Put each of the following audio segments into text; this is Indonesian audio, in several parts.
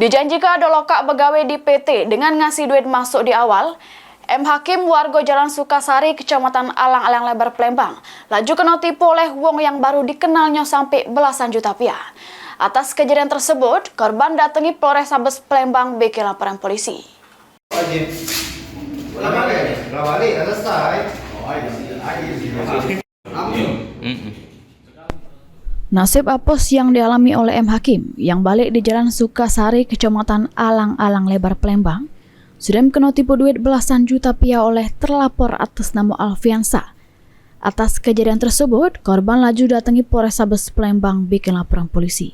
Dijanjikan ada lokak pegawai di PT dengan ngasih duit masuk di awal, M. Hakim warga Jalan Sukasari, Kecamatan Alang-Alang Lebar, Palembang, laju kena tipu oleh wong yang baru dikenalnya sampai belasan juta rupiah. Atas kejadian tersebut, korban datangi Polres Sabes Palembang bikin laporan polisi. Nasib apes yang dialami oleh M. Hakim yang balik di Jalan Sukasari, Kecamatan Alang-Alang Lebar, Palembang, sudah kena tipu duit belasan juta rupiah oleh terlapor atas nama Alfiansa. Atas kejadian tersebut, korban laju datangi Polres Sabes Palembang bikin laporan polisi.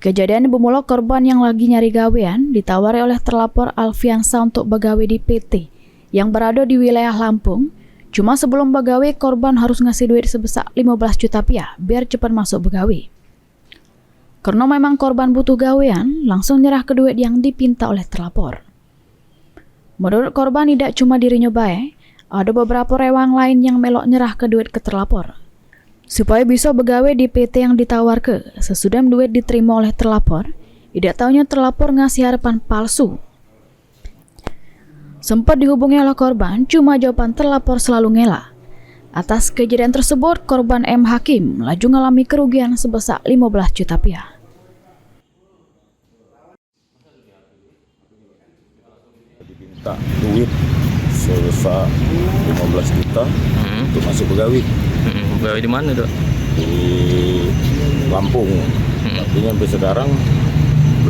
Kejadian bermula korban yang lagi nyari gawean ditawari oleh terlapor Alfiansa untuk begawe di PT yang berada di wilayah Lampung. Cuma sebelum begawe, korban harus ngasih duit sebesar 15 juta rupiah biar cepat masuk begawe. Karena memang korban butuh gawean, langsung nyerah ke duit yang dipinta oleh terlapor. Menurut korban, tidak cuma dirinya baik, ada beberapa rewang lain yang melok nyerah ke duit ke terlapor. Supaya bisa begawe di PT yang ditawar ke, sesudah duit diterima oleh terlapor, tidak taunya terlapor ngasih harapan palsu. Sempat dihubungi oleh korban, cuma jawaban terlapor selalu ngelak. Atas kejadian tersebut, korban M. Hakim laju mengalami kerugian sebesar 15 juta rupiah. Diminta duit sebesar 15 juta untuk masuk pegawai. Pegawai di mana, Dok? Di Lampung. Tapi sampai sekarang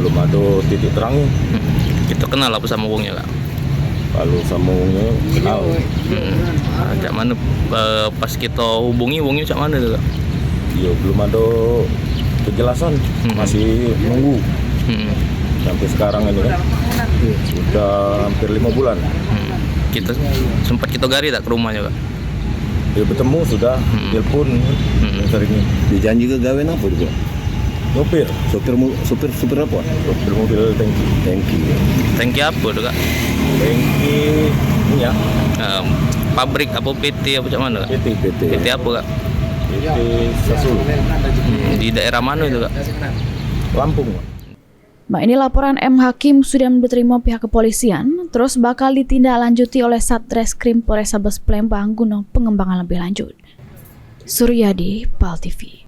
belum ada titik terang. Kita kenal apa sama wongnya, Kak? Kalau sama wongnya kenal. Cak mana pas kita hubungi wongnya cak mana, Kak? Iya, belum ada kejelasan. Masih nunggu. Sampai sekarang ini kan sudah hampir 5 bulan. Kita sempat kita gari tak ke rumahnya, Kak? Dia bertemu sudah, telepon seringnya. Dijanji ke gawean apa juga? Sopir Supir apa? sopir mobil tangki. Tangki apa, Dok, Kak? Tangki minyak. Pabrik apa PT apa cak mana, Kak? PT apa, Kak? PT Sasul. Di daerah mana itu, Kak? Lampung. Ini laporan M. Hakim sudah diterima pihak kepolisian, terus bakal ditindaklanjuti oleh Satreskrim Polres Sabes Palembang guna pengembangan lebih lanjut. Suryadi, PAL TV.